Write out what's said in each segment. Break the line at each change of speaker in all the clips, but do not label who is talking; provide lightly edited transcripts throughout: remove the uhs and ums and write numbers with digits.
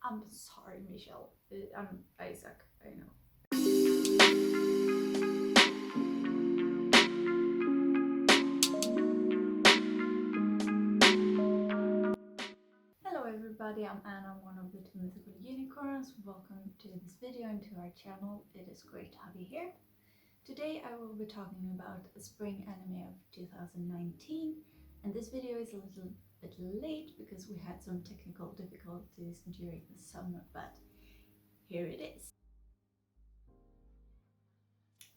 I'm sorry, Michelle. I'm Isaac, I know. Hello everybody, I'm Anna, one of the two mythical unicorns. Welcome to this video and to our channel. It is great to have you here. Today I will be talking about a spring anime of 2019, and this video is a little bit late because we had some technical difficulties during the summer, but here it is.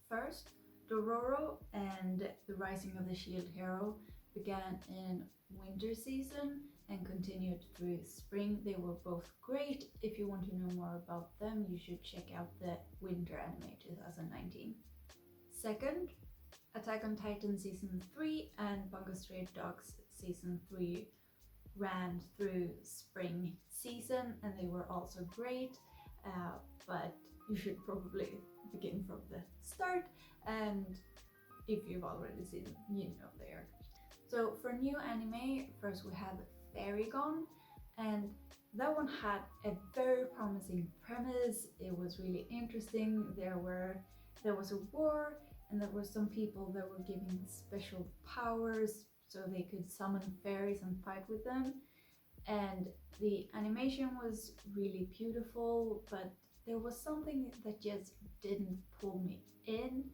First, Dororo and the Rising of the Shield Hero began in winter season and continued through spring. They were both great. If you want to know more about them, you should check out the winter anime 2019. Second, Attack on Titan Season 3 and Bungo Stray Dogs Season 3 ran through spring season and they were also great, but you should probably begin from the start, and if you've already seen them, you know they are. So for new anime, first we have Fairygon, and that one had a very promising premise. It was really interesting. There was a war, and there were some people that were given special powers so they could summon fairies and fight with them. And the animation was really beautiful, but there was something that just didn't pull me in.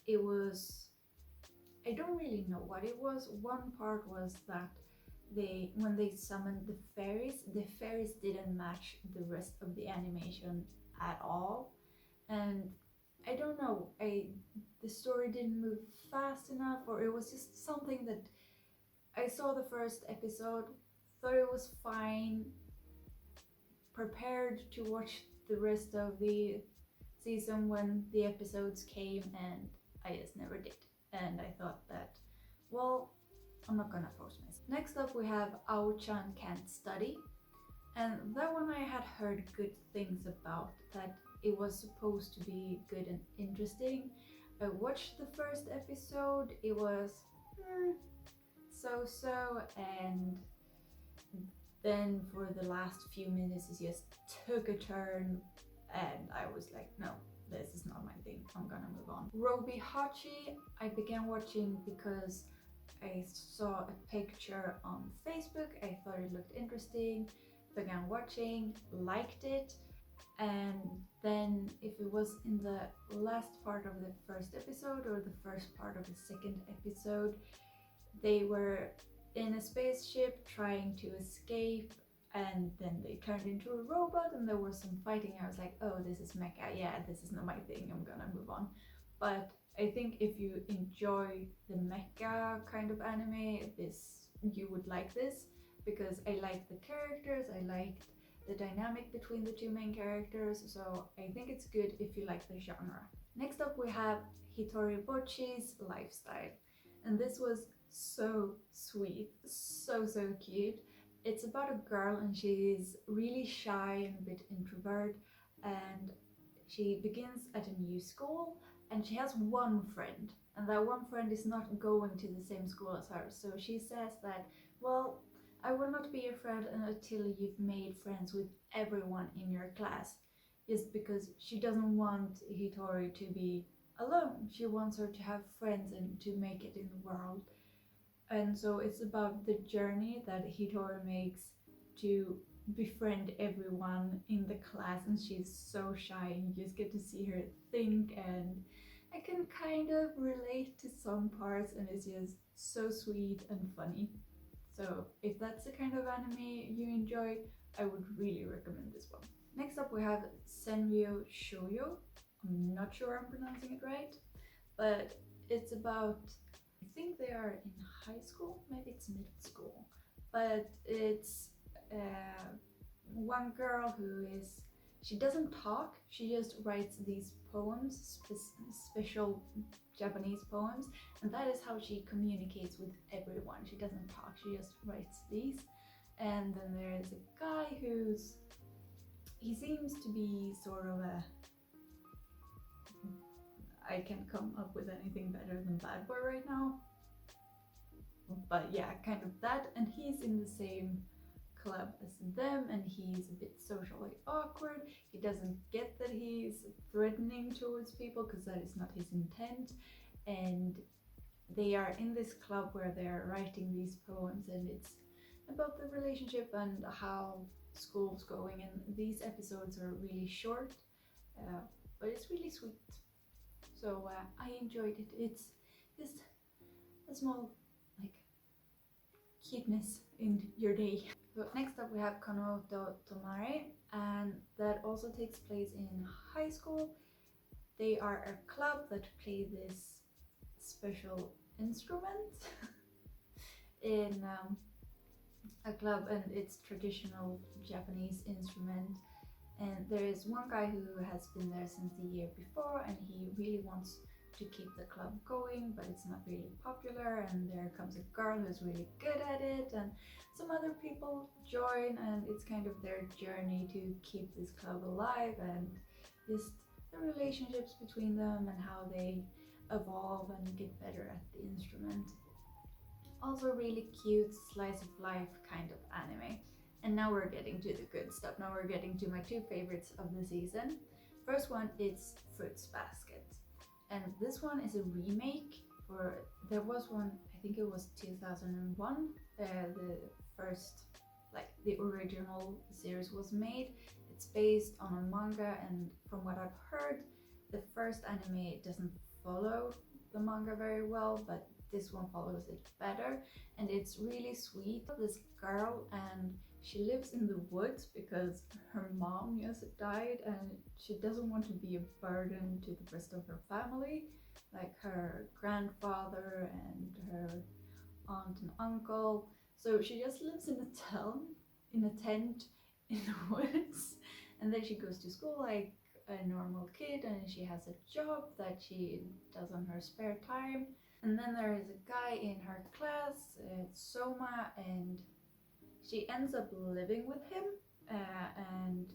It was, I don't really know what it was. One part was that when they summoned the fairies didn't match the rest of the animation at all. And I don't know, the story didn't move fast enough, or it was just something that I saw the first episode, thought it was fine, prepared to watch the rest of the season when the episodes came, and I just never did. And I thought that, well, I'm not gonna force myself. Next up we have Ao-chan Can't Study, and that one I had heard good things about, that it was supposed to be good and interesting. I watched the first episode, it was so, and then for the last few minutes it just took a turn and I was like, no, this is not my thing, I'm gonna move on. Robi-Hachi I began watching because I saw a picture on Facebook, I thought it looked interesting, began watching, liked it, and then if it was in the last part of the first episode or the first part of the second episode, they were in a spaceship trying to escape, and then they turned into a robot and there was some fighting. I was like, oh, this is mecha, yeah, this is not my thing, I'm gonna move on. But I think if you enjoy the mecha kind of anime, you would like this, because I liked the characters, I liked the dynamic between the two main characters, so I think it's good if you like the genre. Next up we have Hitoribochis Lifestyle, and this was so sweet, so cute. It's about a girl and she's really shy and a bit introvert, and she begins at a new school and she has one friend, and that one friend is not going to the same school as her. So she says that, well, I will not be your friend until you've made friends with everyone in your class, just because she doesn't want Hitori to be alone. She wants her to have friends and to make it in the world. And so it's about the journey that Hitori makes to befriend everyone in the class, and she's so shy and you just get to see her think, and I can kind of relate to some parts, and it's just so sweet and funny. So if that's the kind of anime you enjoy, I would really recommend this one. Next up we have Senryuu Shoujo. I'm not sure I'm pronouncing it right, but it's about, I think they are in high school, maybe it's middle school, but it's one girl she doesn't talk, she just writes these poems, special Japanese poems, and that is how she communicates with everyone. She doesn't talk, she just writes these. And then there is a guy he seems to be sort of I can't come up with anything better than bad boy right now, but yeah, kind of that, and he's in the same club as them, and he's a bit socially awkward. He doesn't get that he's threatening towards people because that is not his intent. And they are in this club where they're writing these poems, and it's about the relationship and how school's going. And these episodes are really short, but it's really sweet. So I enjoyed it. It's just a small like cuteness in your day. So next up we have Oto Tomare, and that also takes place in high school. They are a club that play this special instrument in a club, and it's traditional Japanese instrument. And there is one guy who has been there since the year before, and he really wants to keep the club going, but it's not really popular. And there comes a girl who's really good at it, and some other people join, and it's kind of their journey to keep this club alive, and just the relationships between them and how they evolve and get better at the instrument. Also really cute slice of life kind of anime. And now we're getting to the good stuff. Now we're getting to my two favorites of the season. First one is Fruits Basket. And this one is a remake for, there was one, I think it was 2001, the first, like the original series was made. It's based on a manga, and from what I've heard, the first anime doesn't follow the manga very well, but this one follows it better, and it's really sweet. This girl, and she lives in the woods because her mom just died, and she doesn't want to be a burden to the rest of her family, like her grandfather and her aunt and uncle. So she just lives in a town, in a tent in the woods, and then she goes to school like a normal kid, and she has a job that she does on her spare time. And then there is a guy in her class, Soma, and she ends up living with him, and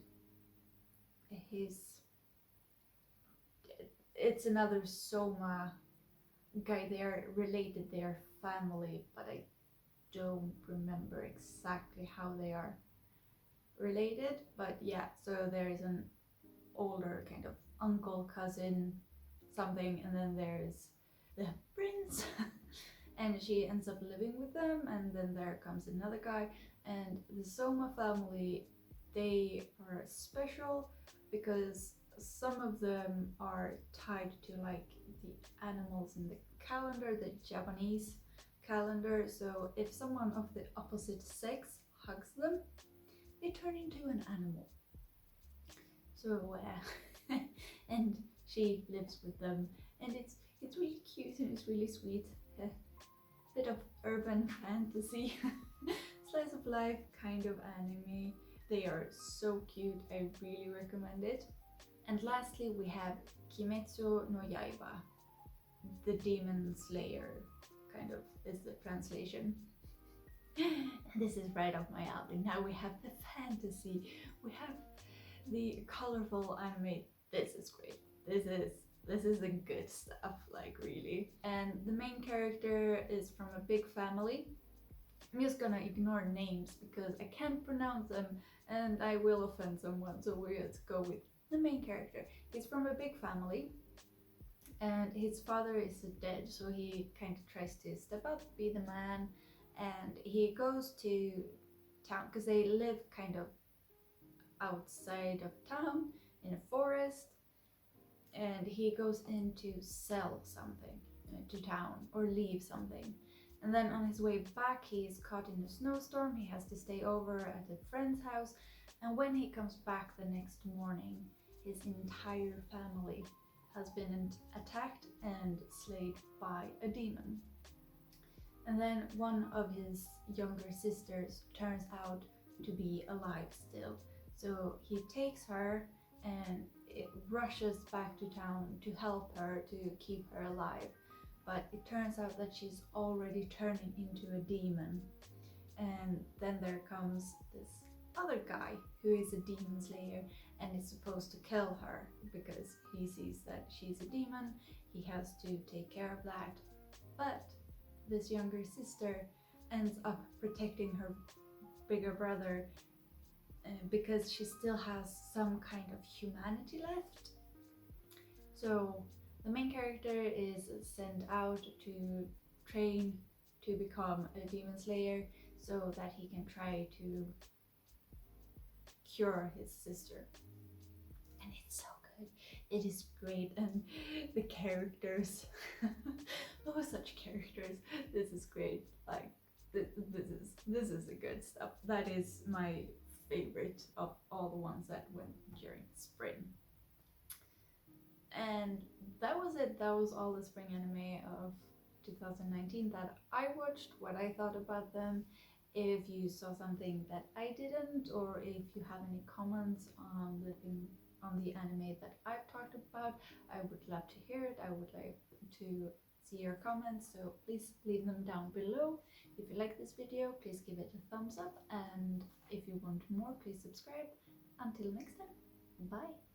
it's another Soma guy. They're related, they're family, but I don't remember exactly how they are related. But yeah, so there is an older kind of uncle, cousin, something, and then there's the prince and she ends up living with them. And then there comes another guy, and the Soma family, they are special because some of them are tied to like the animals in the calendar, the Japanese calendar. So if someone of the opposite sex hugs them, they turn into an animal. So and she lives with them, and it's really cute and it's really sweet. Bit of urban fantasy, slice of life kind of anime. They are so cute. I really recommend it. And lastly, we have Kimetsu No Yaiba, the Demon Slayer, kind of is the translation. This is right up my alley. Now we have the fantasy, we have the colorful anime. This is great. This is the good stuff, like really. And the main character is from a big family. I'm just gonna ignore names because I can't pronounce them and I will offend someone, so we'll just go with the main character. He's from a big family, and his father is dead, so he kind of tries to step up, be the man, and he goes to town because they live kind of outside of town in a forest, and he goes in to sell something to town or leave something. And then on his way back, he's caught in a snowstorm. He has to stay over at a friend's house, and when he comes back the next morning, his entire family has been attacked and slayed by a demon. And then one of his younger sisters turns out to be alive still. So he takes her and it rushes back to town to help her, to keep her alive. But it turns out that she's already turning into a demon. And then there comes this other guy who is a demon slayer and is supposed to kill her because he sees that she's a demon. He has to take care of that. But this younger sister ends up protecting her bigger brother because she still has some kind of humanity left. So the main character is sent out to train to become a demon slayer so that he can try to cure his sister. And it's so good. It is great, and the characters, oh, such characters. This is great. Like this is the good stuff. That is my favorite of all the ones that went during spring. And that was it. That was all the spring anime of 2019 that I watched, what I thought about them. If you saw something that I didn't, or if you have any comments on the anime that I've talked about, I would love to hear it. I would like to see your comments, so please leave them down below. If you like this video, please give it a thumbs up, and if you want more, please subscribe. Until next time, bye!